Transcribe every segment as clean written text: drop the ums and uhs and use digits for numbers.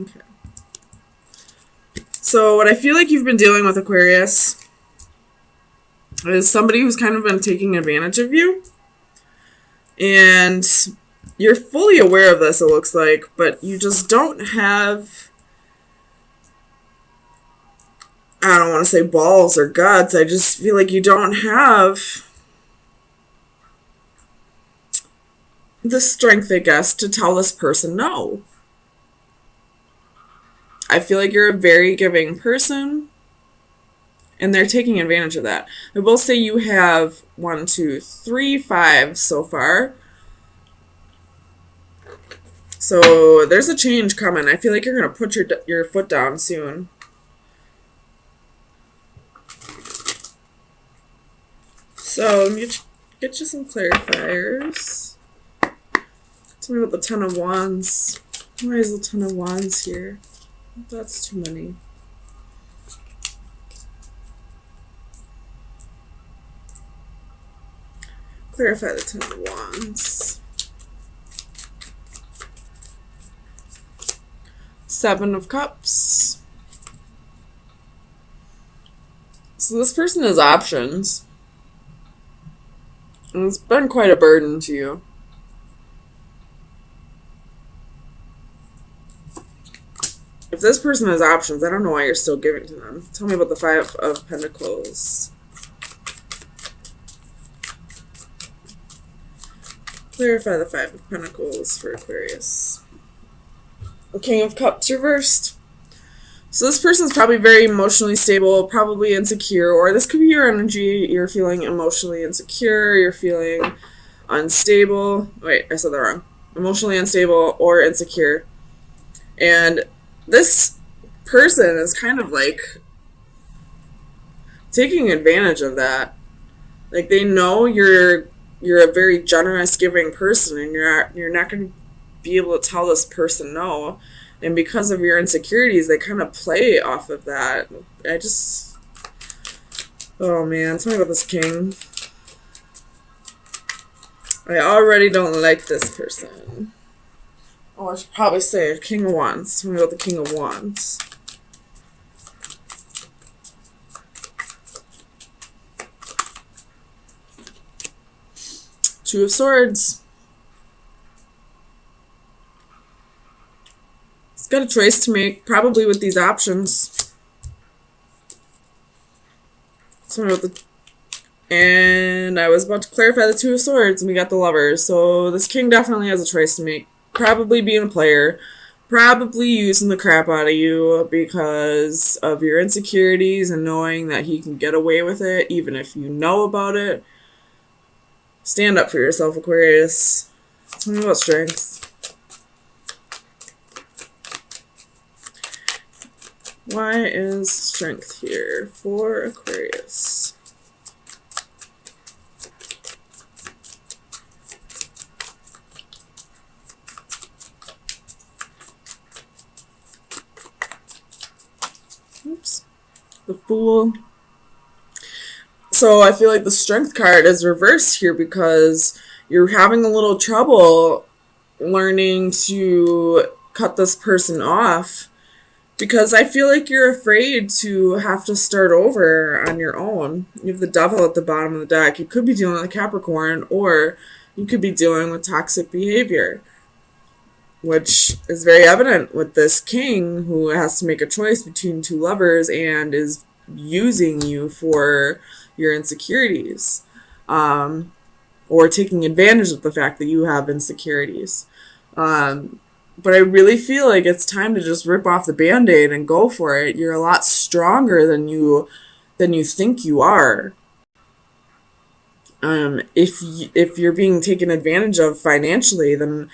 Okay. So what I feel like you've been dealing with, Aquarius, is somebody who's kind of been taking advantage of you. And you're fully aware of this, it looks like, but you just don't have, I don't want to say balls or guts. I just feel like you don't have the strength, I guess, to tell this person no. I feel like you're a very giving person, and they're taking advantage of that. I will say you have 1, 2, 3, 5 so far. So there's a change coming. I feel like you're going to put your foot down soon. So let me get you some clarifiers. Tell me about the Ten of Wands. Why is the Ten of Wands here? That's too many. Clarify the Ten of Wands. Seven of Cups. So this person has options. And it's been quite a burden to you. If this person has options, I don't know why you're still giving to them. Tell me about the Five of Pentacles. Clarify the Five of Pentacles for Aquarius. The King of Cups reversed. So this person's probably very emotionally stable, probably insecure, or this could be your energy. You're feeling emotionally insecure, you're feeling unstable. Wait, I said that wrong. Emotionally unstable or insecure. And this person is kind of like taking advantage of that. Like they know you're a very generous, giving person, and you're not going to be able to tell this person no. And because of your insecurities, they kind of play off of that. Oh man, tell me about this king. I already don't like this person. Oh, I should probably say King of Wands. Tell me about the King of Wands. Two of Swords. He's got a choice to make, probably with these options. Tell me about the... And I was about to clarify the Two of Swords, and we got the Lovers. So this king definitely has a choice to make. Probably being a player. Probably using the crap out of you because of your insecurities and knowing that he can get away with it, even if you know about it. Stand up for yourself, Aquarius. Tell me about strength. Why is strength here for Aquarius? Oops. The Fool. So I feel like the Strength card is reversed here because you're having a little trouble learning to cut this person off, because I feel like you're afraid to have to start over on your own. You have the Devil at the bottom of the deck. You could be dealing with a Capricorn, or you could be dealing with toxic behavior, which is very evident with this king who has to make a choice between two lovers and is using you for your insecurities, or taking advantage of the fact that you have insecurities. But I really feel like it's time to just rip off the Band-Aid and go for it. You're a lot stronger than you think you are. If you're being taken advantage of financially, then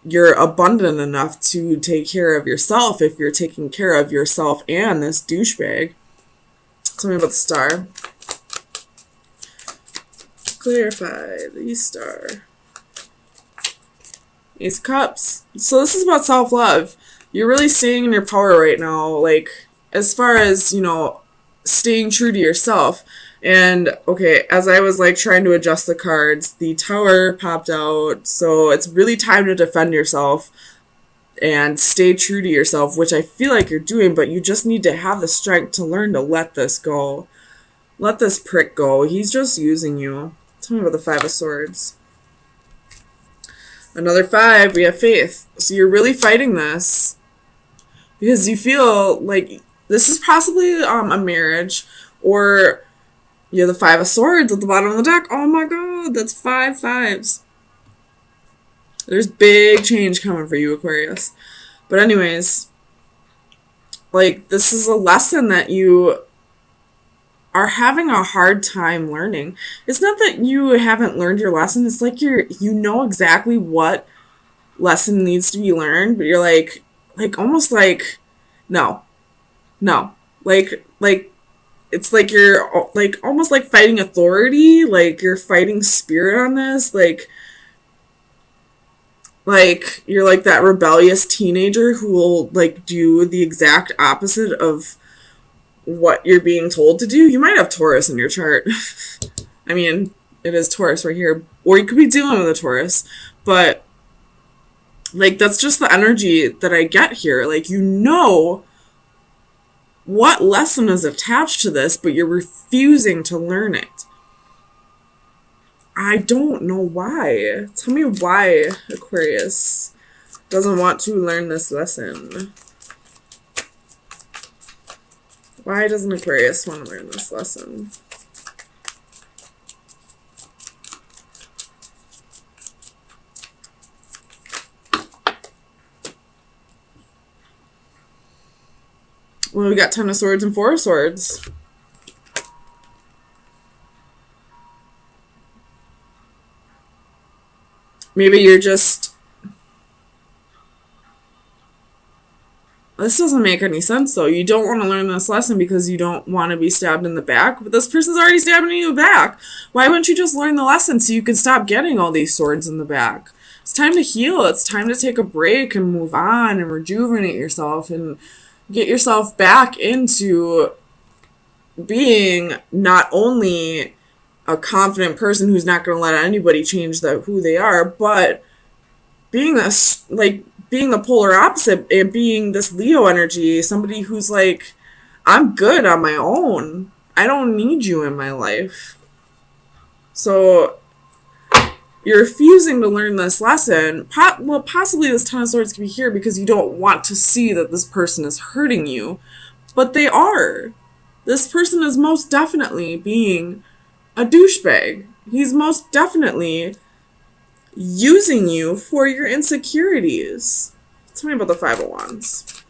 you're abundant enough to take care of yourself if you're taking care of yourself and this douchebag. Tell me about the Star. Clarify the Star. Ace of Cups. So this is about self-love. You're really staying in your power right now, like, as far as, staying true to yourself. And, okay, as I was, trying to adjust the cards, the Tower popped out, so it's really time to defend yourself. and stay true to yourself, which I feel like you're doing, but you just need to have the strength to learn to let this go. Let this prick go. He's just using you. Tell me about the Five of Swords. Another 5, we have faith. So you're really fighting this because you feel like this is possibly a marriage, or you have the 5 of Swords at the bottom of the deck. Oh my god, that's 5 fives. There's big change coming for you, Aquarius. But anyways, like, this is a lesson that you are having a hard time learning. It's not that you haven't learned your lesson. It's like you know exactly what lesson needs to be learned, but you're like almost like, no, no. Like it's like you're like almost like fighting authority. Like you're fighting spirit on this. Like you're like that rebellious teenager who will like do the exact opposite of what you're being told to do. You might have Taurus in your chart. I mean, it is Taurus right here. Or you could be dealing with a Taurus. But, like, that's just the energy that I get here. Like, you know what lesson is attached to this, but you're refusing to learn it. I don't know why. Tell me why Aquarius doesn't want to learn this lesson. Why doesn't Aquarius want to learn this lesson? Well, we got 10 of Swords and 4 of Swords. Maybe you're just... This doesn't make any sense, though. You don't want to learn this lesson because you don't want to be stabbed in the back, but this person's already stabbing you in the back. Why wouldn't you just learn the lesson so you can stop getting all these swords in the back? It's time to heal. It's time to take a break and move on and rejuvenate yourself and get yourself back into being not only a confident person who's not going to let anybody change who they are, but being this, like, being the polar opposite and being this Leo energy, somebody who's like, I'm good on my own. I don't need you in my life. So you're refusing to learn this lesson. Well, possibly this 10 of Swords can be here because you don't want to see that this person is hurting you, but they are. This person is most definitely being a douchebag. He's most definitely using you for your insecurities. Tell me about the 5 of Wands.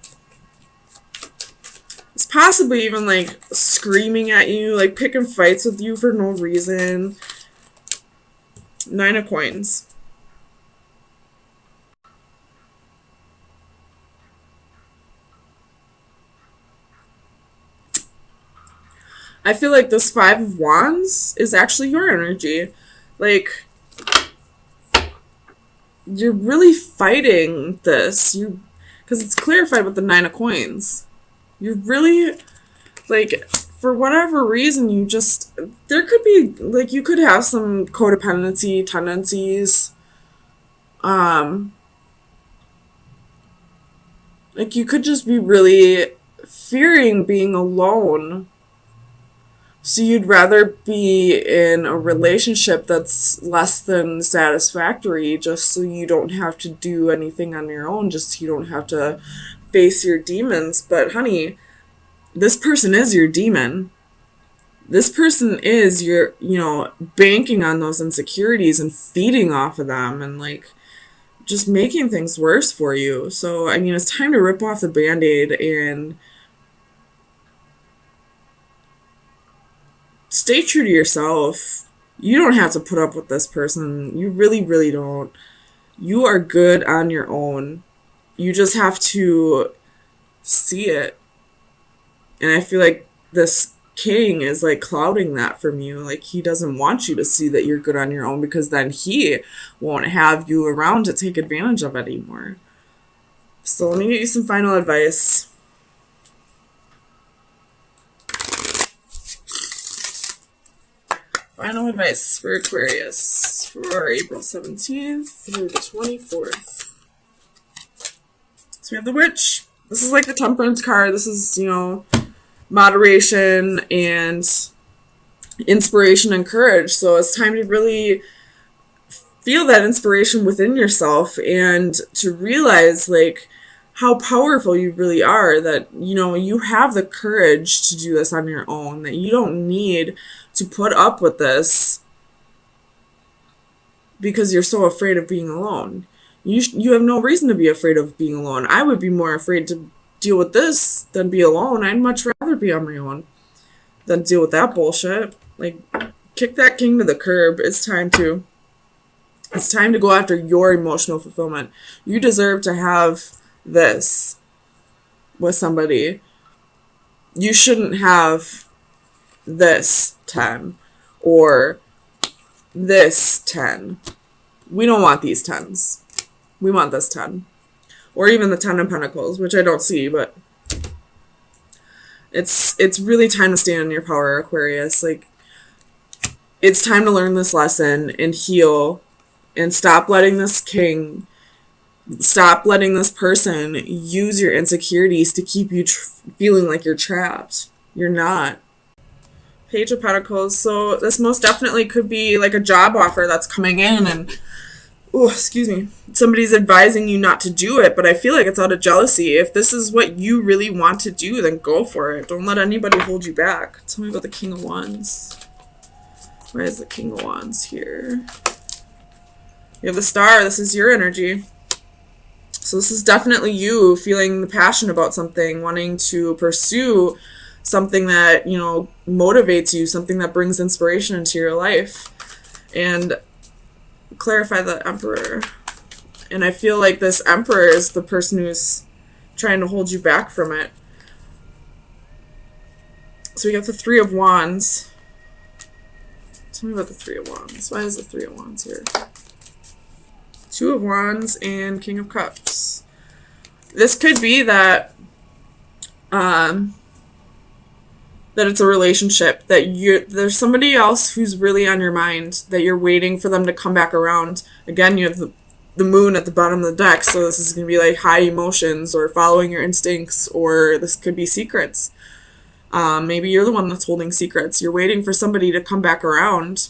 It's possibly even like screaming at you, like picking fights with you for no reason. 9 of Coins. I feel like this 5 of Wands is actually your energy. Like, you're really fighting this. Because it's clarified with the 9 of Coins. You're really, like, for whatever reason, there could be, like, you could have some codependency tendencies. Like, you could just be really fearing being alone. So you'd rather be in a relationship that's less than satisfactory just so you don't have to do anything on your own, just so you don't have to face your demons. But honey, this person is your demon. This person is your, banking on those insecurities and feeding off of them and, like, just making things worse for you. So, I mean, it's time to rip off the Band-Aid and stay true to yourself. You don't have to put up with this person. You really, really don't. You are good on your own. You just have to see it. And I feel like this king is like clouding that from you. Like, he doesn't want you to see that you're good on your own because then he won't have you around to take advantage of it anymore. So let me get you some final advice. Final advice for Aquarius for April 17th through the 24th. we have the Witch. This is like the Temperance card. This is, you know, moderation and inspiration and courage. So it's time to really feel that inspiration within yourself and to realize, like, how powerful you really are, that, you know, you have the courage to do this on your own, that you don't need to put up with this because you're so afraid of being alone. You have no reason to be afraid of being alone. I would be more afraid to deal with this than be alone. I'd much rather be on my own than deal with that bullshit. Like, kick that king to the curb. It's time to go after your emotional fulfillment. You deserve to have this with somebody. You shouldn't have this 10 or this 10. We don't want these 10s. We want this 10. Or even the 10 of Pentacles, which I don't see, but it's really time to stand in your power, Aquarius. Like, it's time to learn this lesson and heal and stop letting this king, stop letting this person use your insecurities to keep you feeling like you're trapped. You're not. Page of Pentacles. So this most definitely could be like a job offer that's coming in, and somebody's advising you not to do it, but I feel like it's out of jealousy. If this is what you really want to do, then go for it. Don't let anybody hold you back. Tell me about the King of Wands. Where is the King of Wands here? You have the Star. This is your energy. So this is definitely you feeling the passion about something, wanting to pursue something that, you know, motivates you, something that brings inspiration into your life. And clarify the Emperor. And I feel like this Emperor is the person who's trying to hold you back from it. So we got the Three of Wands. Tell me about the Three of Wands. Why is the Three of Wands here? Two of Wands and King of Cups. This could be that that it's a relationship, that there's somebody else who's really on your mind, that you're waiting for them to come back around. Again, you have the moon at the bottom of the deck, so this is going to be like high emotions or following your instincts, or this could be secrets. Maybe you're the one that's holding secrets. You're waiting for somebody to come back around,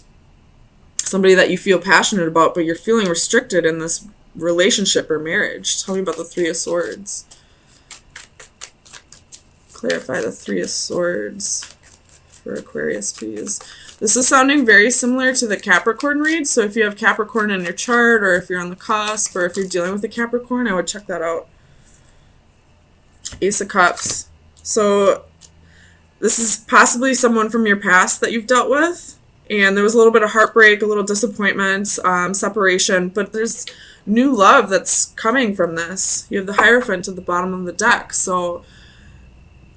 somebody that you feel passionate about, but you're feeling restricted in this relationship or marriage. Tell me about the Three of Swords. Clarify the Three of Swords for Aquarius, please. This is sounding very similar to the Capricorn read, so if you have Capricorn in your chart, or if you're on the cusp, or if you're dealing with a Capricorn, I would check that out. Ace of Cups. So this is possibly someone from your past that you've dealt with, and there was a little bit of heartbreak, a little disappointment, separation, but there's new love that's coming from this. You have the Hierophant at the bottom of the deck, so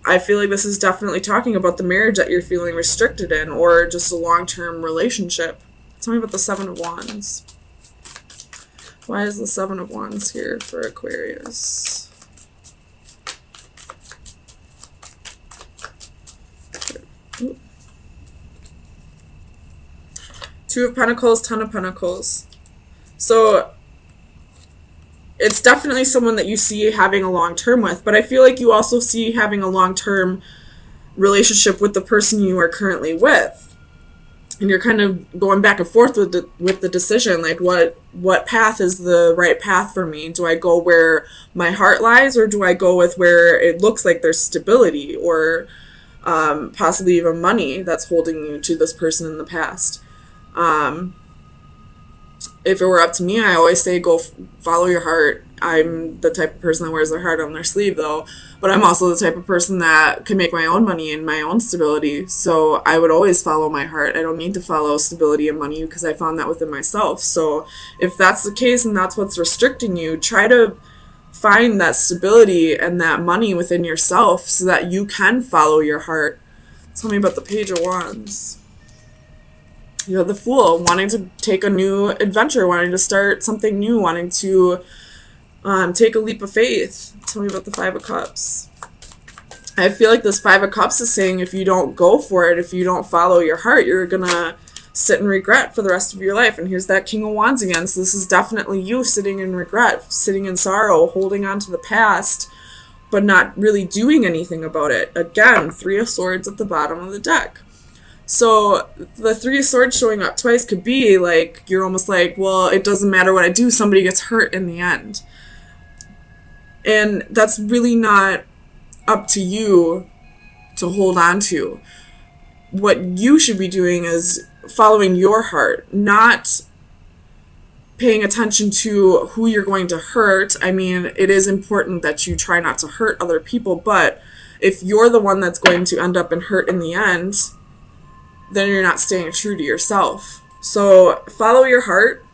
I feel like this is definitely talking about the marriage that you're feeling restricted in, or just a long-term relationship. Tell me about the Seven of Wands. Why is the Seven of Wands here for Aquarius? Two of Pentacles, Ten of Pentacles. So it's definitely someone that you see having a long-term with, but I feel like you also see having a long-term relationship with the person you are currently with. And you're kind of going back and forth with the decision, like what path is the right path for me? Do I go where my heart lies, or do I go with where it looks like there's stability, or possibly even money that's holding you to this person in the past? If it were up to me, I always say go follow your heart. I'm the type of person that wears their heart on their sleeve, though. But I'm also the type of person that can make my own money and my own stability. So I would always follow my heart. I don't need to follow stability and money because I found that within myself. So if that's the case and that's what's restricting you, try to find that stability and that money within yourself so that you can follow your heart. Tell me about the Page of Wands. You have the Fool, wanting to take a new adventure, wanting to start something new, wanting to take a leap of faith. Tell me about the Five of Cups. I feel like this Five of Cups is saying if you don't go for it, if you don't follow your heart, you're going to sit in regret for the rest of your life. And here's that King of Wands again. So this is definitely you sitting in regret, sitting in sorrow, holding on to the past, but not really doing anything about it. Again, Three of Swords at the bottom of the deck. So the Three of Swords showing up twice could be like, you're almost like, well, it doesn't matter what I do, somebody gets hurt in the end. And that's really not up to you to hold on to. What you should be doing is following your heart, not paying attention to who you're going to hurt. I mean, it is important that you try not to hurt other people, but if you're the one that's going to end up in hurt in the end, then you're not staying true to yourself. So follow your heart.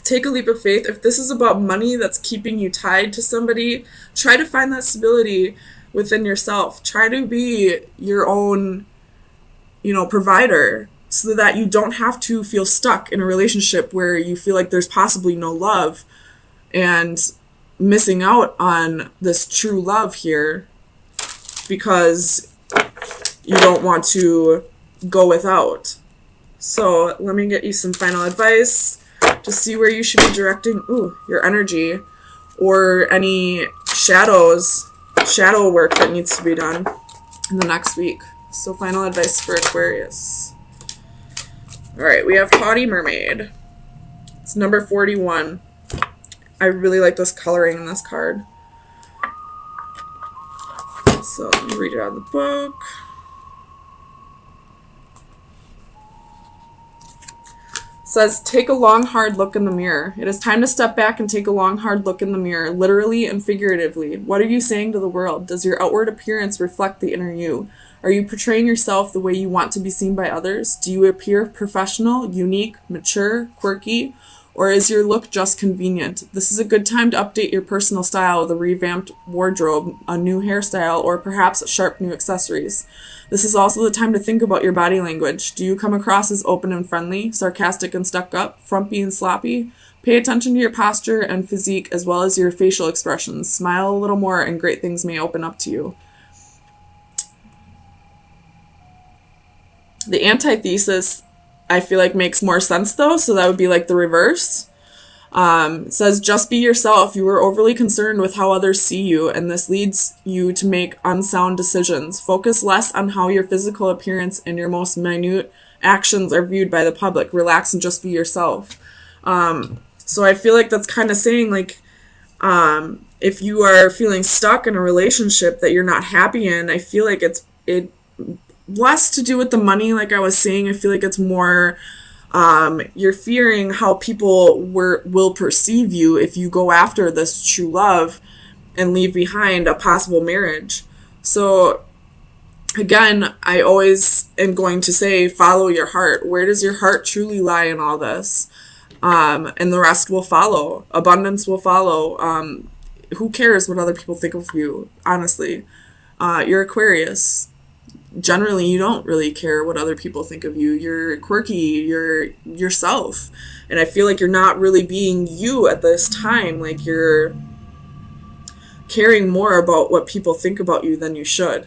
Take a leap of faith. If this is about money that's keeping you tied to somebody, try to find that stability within yourself. Try to be your own, provider, so that you don't have to feel stuck in a relationship where you feel like there's possibly no love and missing out on this true love here because you don't want to go without. So let me get you some final advice to see where you should be directing your energy, or any shadow work that needs to be done in the next week. So final advice for Aquarius. All right, we have Haughty Mermaid. It's number 41. I really like this coloring in this card. So let me read it out of the book. It says, take a long, hard look in the mirror. It is time to step back and take a long, hard look in the mirror, literally and figuratively. What are you saying to the world? Does your outward appearance reflect the inner you? Are you portraying yourself the way you want to be seen by others? Do you appear professional, unique, mature, quirky? Or is your look just convenient? This is a good time to update your personal style with a revamped wardrobe, a new hairstyle, or perhaps sharp new accessories. This is also the time to think about your body language. Do you come across as open and friendly, sarcastic and stuck up, frumpy and sloppy? Pay attention to your posture and physique as well as your facial expressions. Smile a little more and great things may open up to you. The antithesis, I feel like, makes more sense though, so that would be like the reverse. It says, just be yourself. You are overly concerned with how others see you, and this leads you to make unsound decisions. Focus less on how your physical appearance and your most minute actions are viewed by the public. Relax and just be yourself. So I feel like that's kind of saying, like, if you are feeling stuck in a relationship that you're not happy in, I feel like it less to do with the money, like I was saying. I feel like it's more you're fearing how people will perceive you if you go after this true love and leave behind a possible marriage. So again, I always am going to say, follow your heart. Where does your heart truly lie in all this? And the rest will follow. Abundance will follow. Who cares what other people think of you, honestly? You're Aquarius. Generally, you don't really care what other people think of you. You're quirky, you're yourself. And I feel like you're not really being you at this time. Like, you're caring more about what people think about you than you should.